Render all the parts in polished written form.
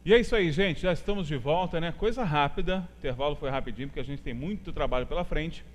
E é isso aí, gente, já estamos de volta, né? Coisa rápida, o intervalo foi rapidinho, porque a gente tem muito trabalho pela frente.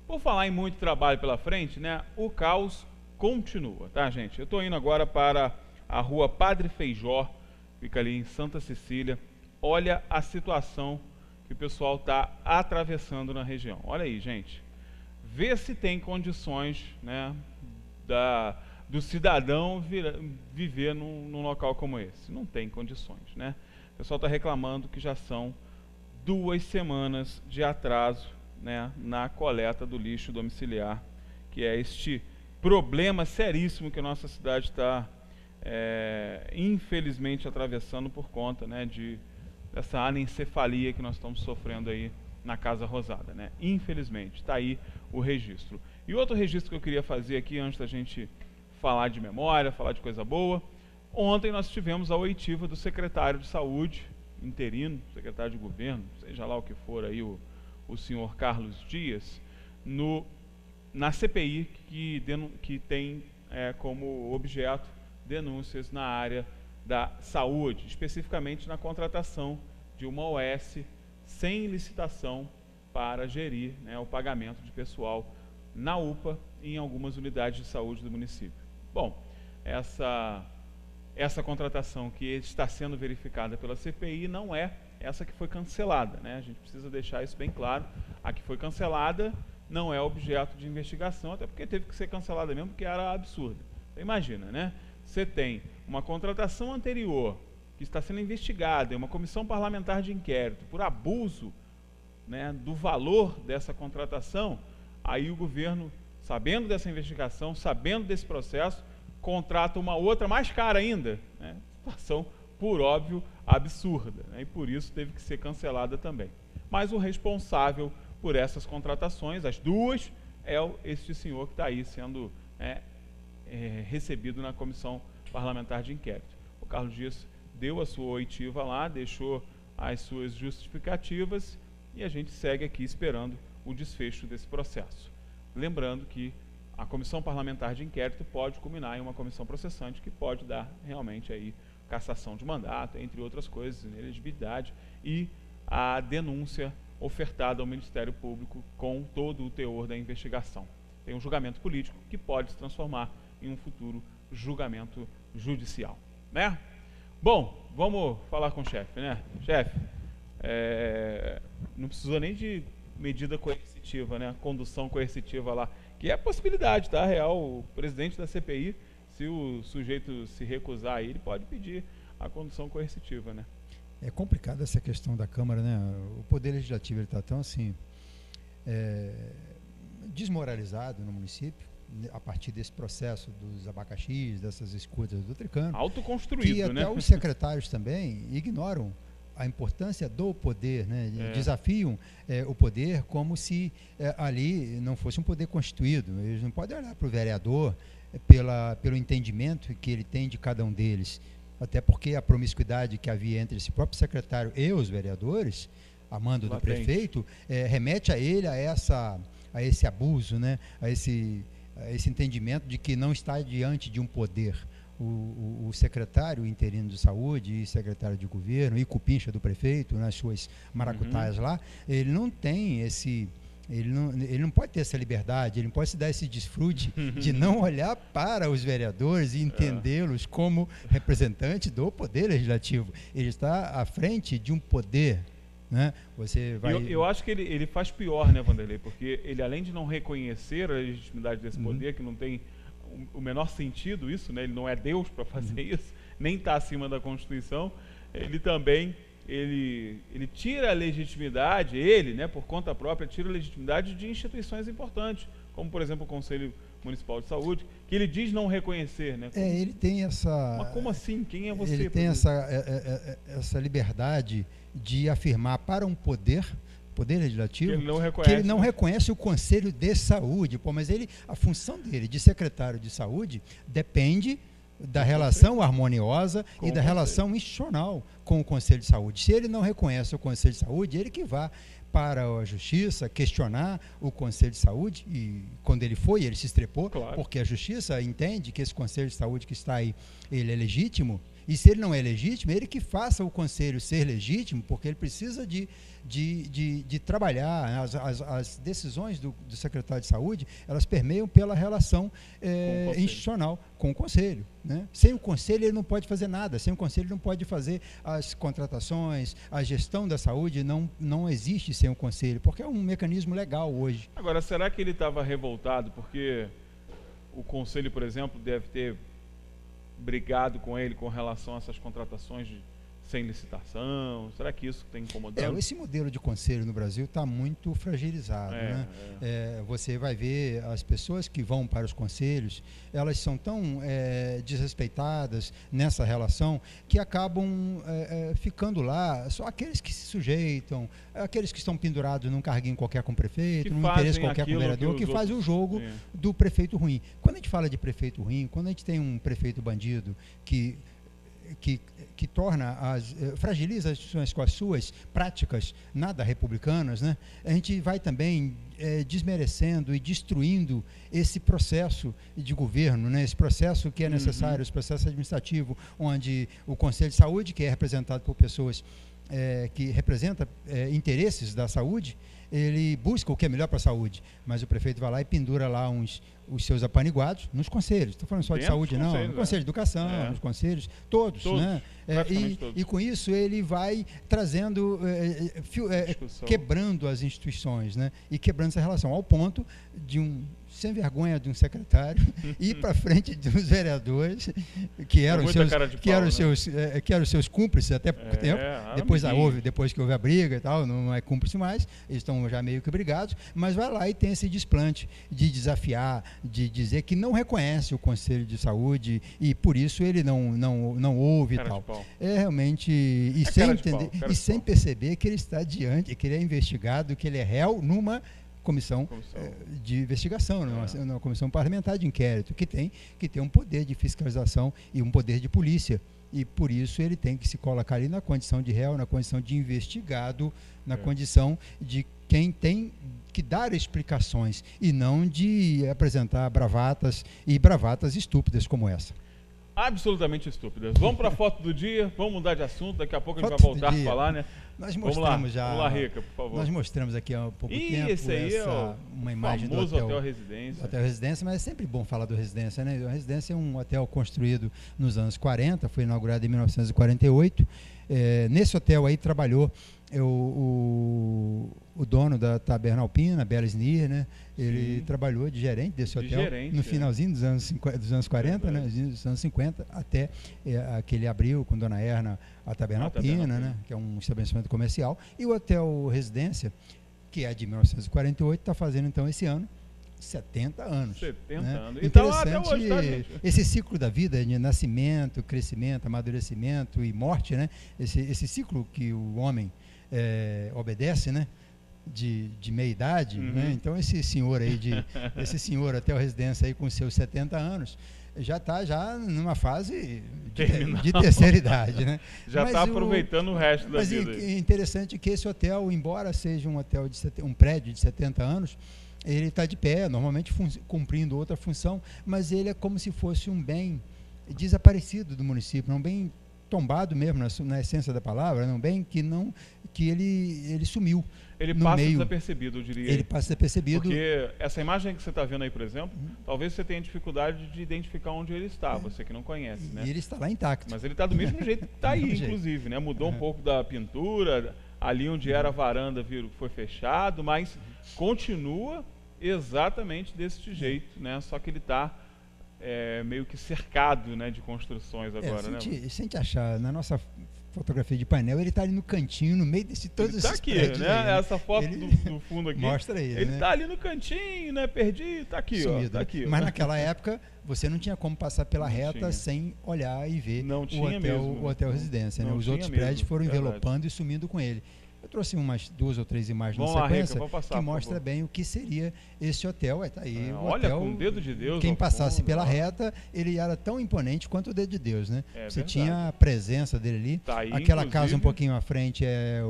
Por falar em muito trabalho pela frente, né? O caos continua, tá, gente? Eu estou indo agora para a rua Padre Feijó, fica ali em Santa Cecília. Olha a situação que o pessoal está atravessando na região. Olha aí, gente. Vê se tem condições, né, do cidadão viver num local como esse. Não tem condições, né? O pessoal está reclamando que já são 2 semanas de atraso, né, na coleta do lixo domiciliar, que é este problema seríssimo que a nossa cidade está, infelizmente, atravessando por conta, né, dessa anencefalia que nós estamos sofrendo aí na Casa Rosada, né? Infelizmente, está aí o registro. E outro registro que eu queria fazer aqui, antes da gente falar de memória, falar de coisa boa, ontem nós tivemos a oitiva do secretário de Saúde, interino, secretário de governo, seja lá o que for aí, o senhor Carlos Dias, na CPI que tem como objeto denúncias na área da saúde, especificamente na contratação de uma OS sem licitação para gerir, né, o pagamento de pessoal na UPA e em algumas unidades de saúde do município. Bom, essa contratação que está sendo verificada pela CPI não é essa que foi cancelada, né? A gente precisa deixar isso bem claro. A que foi cancelada não é objeto de investigação, até porque teve que ser cancelada mesmo, porque era absurda. Então, imagina, né? Você tem uma contratação anterior que está sendo investigada em uma comissão parlamentar de inquérito por abuso, né, do valor dessa contratação. Aí o governo, sabendo dessa investigação, sabendo desse processo, contrata uma outra mais cara ainda, né? Situação, por óbvio, absurda, né? E por isso teve que ser cancelada também. Mas o responsável por essas contratações, as duas, é este senhor que está aí sendo recebido na comissão parlamentar de inquérito. O Carlos Dias deu a sua oitiva lá, deixou as suas justificativas e a gente segue aqui esperando o desfecho desse processo. Lembrando que a comissão parlamentar de inquérito pode culminar em uma comissão processante que pode dar realmente aí cassação de mandato, entre outras coisas, inelegibilidade e a denúncia ofertada ao Ministério Público com todo o teor da investigação. Tem um julgamento político que pode se transformar em um futuro julgamento judicial, né? Bom, vamos falar com o chefe, né? Chefe, não precisou nem de medida coercitiva, né? Condução coercitiva lá, que é a possibilidade, tá? Real, o presidente da CPI, se o sujeito se recusar aí, ele pode pedir a condução coercitiva, né? É complicada essa questão da Câmara, né? O Poder Legislativo está tão assim desmoralizado no município, a partir desse processo dos abacaxis, dessas escutas do Tricano, autoconstruído, que né? até os secretários também ignoram a importância do poder, né? Desafiam o poder como se ali não fosse um poder constituído. Eles não podem olhar para o vereador pelo entendimento que ele tem de cada um deles, até porque a promiscuidade que havia entre esse próprio secretário e os vereadores, a mando do prefeito, remete a ele a esse abuso, né? a esse entendimento de que não está diante de um poder. O secretário interino de saúde e secretário de governo e cupincha do prefeito nas suas maracutaias lá, ele não tem ele não pode ter essa liberdade, ele não pode se dar esse desfrute de não olhar para os vereadores e entendê-los como representante do poder legislativo. Ele está à frente de um poder, né? Você vai... eu acho que ele faz pior, né, Vanderlei? Porque ele, além de não reconhecer a legitimidade desse poder, que não tem o menor sentido isso, né? Ele não é Deus para fazer isso, nem está acima da Constituição, ele também ele tira a legitimidade, né, por conta própria, tira a legitimidade de instituições importantes, como, por exemplo, o Conselho Municipal de Saúde, que ele diz não reconhecer, né? Ele tem essa... Mas como assim? Quem é você? Ele tem essa liberdade de afirmar para um poder legislativo, que ele não reconhece o Conselho de Saúde. Mas a função dele, de secretário de saúde, depende da relação harmoniosa e da relação institucional com o Conselho de Saúde. Se ele não reconhece o Conselho de Saúde, ele que vá para a Justiça questionar o Conselho de Saúde, e quando ele foi, ele se estrepou, claro, porque a Justiça entende que esse Conselho de Saúde que está aí, ele é legítimo, e se ele não é legítimo, ele que faça o Conselho ser legítimo, porque ele precisa de trabalhar. As decisões do secretário de Saúde, elas permeiam pela relação institucional com o Conselho, né? Sem o Conselho ele não pode fazer nada, sem o Conselho ele não pode fazer as contratações, a gestão da saúde não existe sem o Conselho, porque é um mecanismo legal hoje. Agora, será que ele estava revoltado porque o Conselho, por exemplo, deve ter brigado com ele com relação a essas contratações sem licitação? Será que isso está incomodando? Esse modelo de conselho no Brasil está muito fragilizado, né? Você vai ver as pessoas que vão para os conselhos, elas são tão desrespeitadas nessa relação que acabam ficando lá só aqueles que se sujeitam, aqueles que estão pendurados num carguinho qualquer com o prefeito, num interesse qualquer com o vereador, que faz o jogo do prefeito ruim. Quando a gente fala de prefeito ruim, quando a gente tem um prefeito bandido que torna fragiliza as instituições com as suas práticas nada republicanas, né? A gente vai também desmerecendo e destruindo esse processo de governo, né? Esse processo que é necessário, esse processo administrativo, onde o Conselho de Saúde, que é representado por pessoas que representam interesses da saúde, ele busca o que é melhor para a saúde, mas o prefeito vai lá e pendura lá os seus apaniguados nos conselhos. Estou falando só de saúde, não. No Conselho de Educação, nos conselhos, todos, né? E com isso ele vai trazendo, quebrando as instituições, né? E quebrando essa relação, ao ponto de sem vergonha de um secretário ir para frente dos vereadores que eram os seus cúmplices até pouco tempo. Depois que houve a briga e tal, não é cúmplice mais, eles estão já meio que brigados, mas vai lá e tem esse desplante de desafiar, de dizer que não reconhece o Conselho de Saúde e por isso ele não ouve e tal. Realmente, e sem entender, e sem perceber que ele está diante, que ele é investigado, que ele é réu numa comissão de investigação, numa comissão parlamentar de inquérito, que tem um poder de fiscalização e um poder de polícia. E por isso ele tem que se colocar ali na condição de réu, na condição de investigado, na condição de quem tem que dar explicações e não de apresentar bravatas estúpidas como essa. Absolutamente estúpidas. Vamos para a foto do dia, vamos mudar de assunto, daqui a pouco a gente vai voltar a falar, né? Nós mostramos vamos lá, Rica, por favor. Nós mostramos aqui há pouco tempo esse aí uma imagem do Hotel Residência. Hotel Residência, mas é sempre bom falar do Residência, né? O Residência é um hotel construído nos anos 40, foi inaugurado em 1948. Nesse hotel aí trabalhou o dono da Taberna Alpina, Bela Snir, né? Ele trabalhou de gerente desse hotel no finalzinho dos anos 40, né? Dos anos 50, até que ele abriu com Dona Erna a Taberna Alpina, né? Que é um estabelecimento comercial. E o Hotel Residência, que é de 1948, está fazendo então esse ano 70 anos. 70 né? anos. Então, até hoje, tá, gente? Esse ciclo da vida, de nascimento, crescimento, amadurecimento e morte, né? Esse ciclo que o homem obedece, né? De meia idade, né? Então esse senhor Hotel Residência aí com seus 70 anos já está numa fase de terceira idade, né? Já está aproveitando o resto da vida. Mas é interessante que esse hotel, embora seja um prédio de 70 anos, ele está de pé, normalmente cumprindo outra função, mas ele é como se fosse um bem desaparecido do município, um bem tombado mesmo na essência da palavra, um bem que ele sumiu. Ele passa desapercebido, eu diria. Ele passa desapercebido. Porque essa imagem que você está vendo aí, por exemplo, talvez você tenha dificuldade de identificar onde ele está, você que não conhece, né? E ele está lá intacto. Mas ele está do mesmo jeito que está aí, inclusive, né? Mudou um pouco da pintura, ali onde era a varanda foi fechado, mas continua exatamente desse jeito, né? Só que ele está meio que cercado, né, de construções agora, né? Se a gente achar na nossa fotografia de painel, ele está ali no cantinho, no meio de todos esses prédios. Né? Aí, essa foto do fundo aqui. Mostra ele está ali no cantinho, né? Perdido, está aqui, sumido, ó. Tá aqui, mas naquela época, você não tinha como passar pela reta sem olhar e ver o hotel Residência. Né? Os outros prédios foram envelopando e sumindo com ele. Eu trouxe umas 2 ou 3 imagens Vamos na lá, sequência Rica, passar, que mostra bem o que seria esse hotel. Tá aí, o olha, hotel, com o dedo de Deus. quem passasse fundo, pela reta, ele era tão imponente quanto o dedo de Deus, né? Você verdade. tinha a presença dele ali. Tá aí, aquela casa um pouquinho à frente é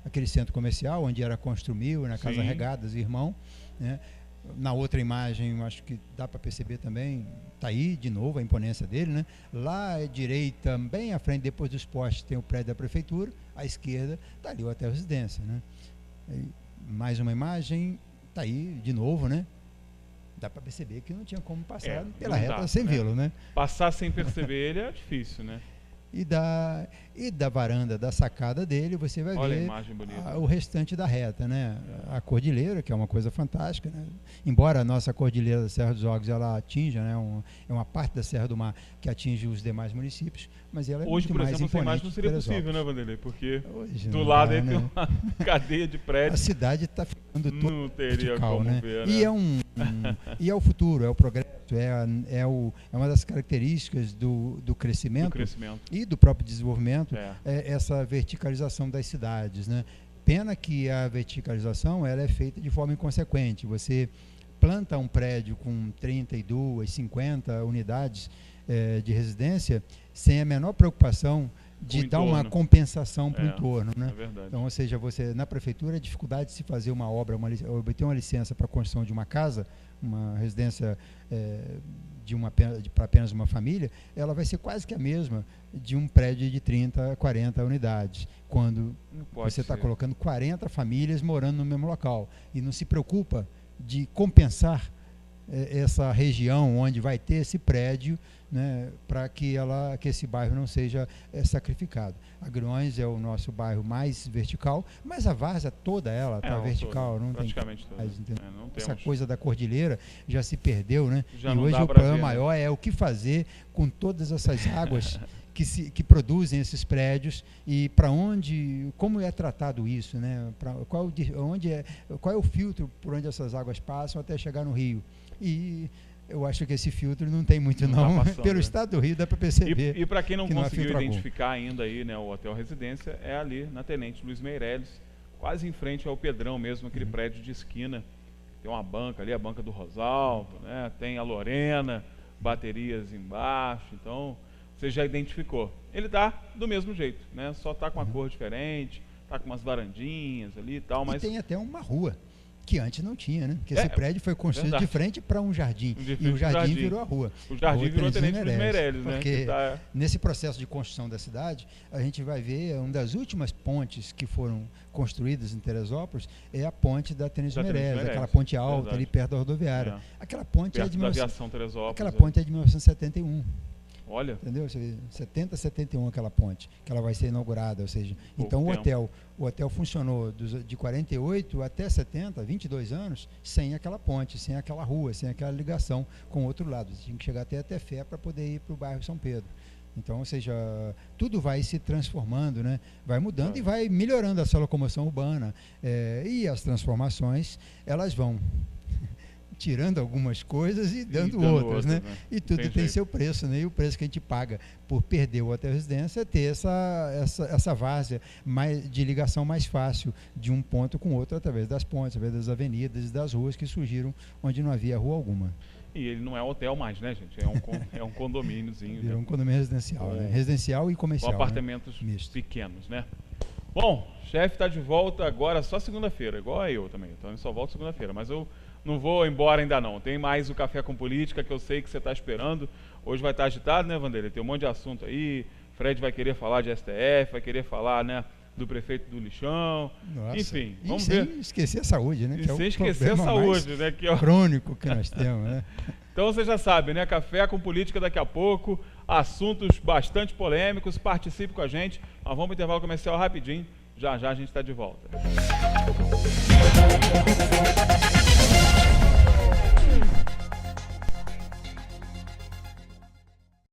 aquele centro comercial, onde era Construmil, na Casa Sim. Regadas, irmão, né? Na outra imagem, acho que dá para perceber também, está aí de novo a imponência dele, né? Lá à direita, bem à frente, depois dos postes, tem o prédio da prefeitura, à esquerda está ali o Hotel Residência, né? E mais uma imagem, está aí de novo, né? Dá para perceber que não tinha como passar pela reta sem vê-lo, né? Passar sem perceber ele é difícil, né? E da varanda, da sacada dele, você vai Olha ver a imagem bonita. o restante da reta, né? A cordilheira, que é uma coisa fantástica, né? Embora a nossa cordilheira da Serra dos Ogros ela atinja, né? É uma parte da Serra do Mar que atinge os demais municípios, mas ela é hoje, muito por mais exemplo, essa imagem não seria Teresópolis. possível, né, Vanderlei? Porque Hoje do não lado dá, aí né? tem uma cadeia de prédios. A cidade está ficando toda Não teria vertical, como né? ver, né? E é o futuro, é o progresso, é uma das características do crescimento, e do próprio desenvolvimento, é essa verticalização das cidades, né? Pena que a verticalização ela é feita de forma inconsequente. Você planta um prédio com 32, 50 unidades de residência sem a menor preocupação de dar uma compensação para o entorno, né? Então, ou seja, você na prefeitura a dificuldade de se fazer uma obra, obter uma licença para a construção de uma casa, uma residência para apenas uma família, ela vai ser quase que a mesma de um prédio de 30, 40 unidades, quando você está colocando 40 famílias morando no mesmo local e não se preocupa de compensar essa região onde vai ter esse prédio, né, para que esse bairro não seja sacrificado. Agriões é o nosso bairro mais vertical, mas a Várzea toda ela está vertical, todo, não praticamente tem mais, não essa coisa da cordilheira já se perdeu, né? Já e hoje o problema maior é o que fazer com todas essas águas que produzem esses prédios e para onde, como é tratado isso, né? Qual é o filtro por onde essas águas passam até chegar no rio? E eu acho que esse filtro não tem muito não. Tá passando, pelo estado do Rio dá para perceber. E para quem não conseguiu identificar ainda aí, né, o Hotel Residência é ali na Tenente Luiz Meireles, quase em frente ao Pedrão mesmo, aquele prédio de esquina. Tem uma banca ali, a banca do Rosalvo, né? Tem a Lorena, baterias embaixo, então você já identificou. Ele dá do mesmo jeito, né? Só tá com uma cor diferente, tá com umas varandinhas ali e tal, mas tem até uma rua que antes não tinha, né? Porque esse prédio foi construído de frente para um jardim, e o jardim virou a rua. O jardim virou Tenente Luiz Meireles, né? Porque nesse processo de construção da cidade, a gente vai ver uma das últimas pontes que foram construídas em Teresópolis é a ponte da Tenente Luiz Meireles, aquela ponte alta ali perto da rodoviária. Aquela ponte perto da aviação Teresópolis. Aquela ponte é de 1971. Olha. Entendeu? 70, 71 aquela ponte, que ela vai ser inaugurada, ou seja, então o hotel funcionou de 48 até 70, 22 anos, sem aquela ponte, sem aquela rua, sem aquela ligação com o outro lado. Você tinha que chegar até Fé para poder ir para o bairro São Pedro. Então, ou seja, tudo vai se transformando, né? Vai mudando e vai melhorando essa locomoção urbana. E as transformações, elas vão tirando algumas coisas e dando outras, né? E tudo tem seu preço, né? E o preço que a gente paga por perder o Hotel Residência é ter essa várzea de ligação mais fácil de um ponto com outro através das pontes, através das avenidas e das ruas que surgiram onde não havia rua alguma. E ele não é hotel mais, né, gente? É um condomíniozinho. É um condomínio residencial, né? Residencial e comercial. Com apartamentos pequenos, né? Bom, chefe está de volta agora só segunda-feira, igual eu também. Então ele só volta segunda-feira, mas eu não vou embora ainda não. Tem mais o Café com Política que eu sei que você está esperando. Hoje vai estar agitado, né, Vanderlei? Tem um monte de assunto aí. Fred vai querer falar de STF, vai querer falar, né, do prefeito do Lixão. Nossa. Enfim, vamos ver. Sem esquecer a saúde, né? E sem esquecer a saúde, né? Que é o crônico que nós temos, né? Então você já sabe, né? Café com Política daqui a pouco. Assuntos bastante polêmicos. Participe com a gente. Nós vamos para o intervalo comercial rapidinho. Já já a gente está de volta.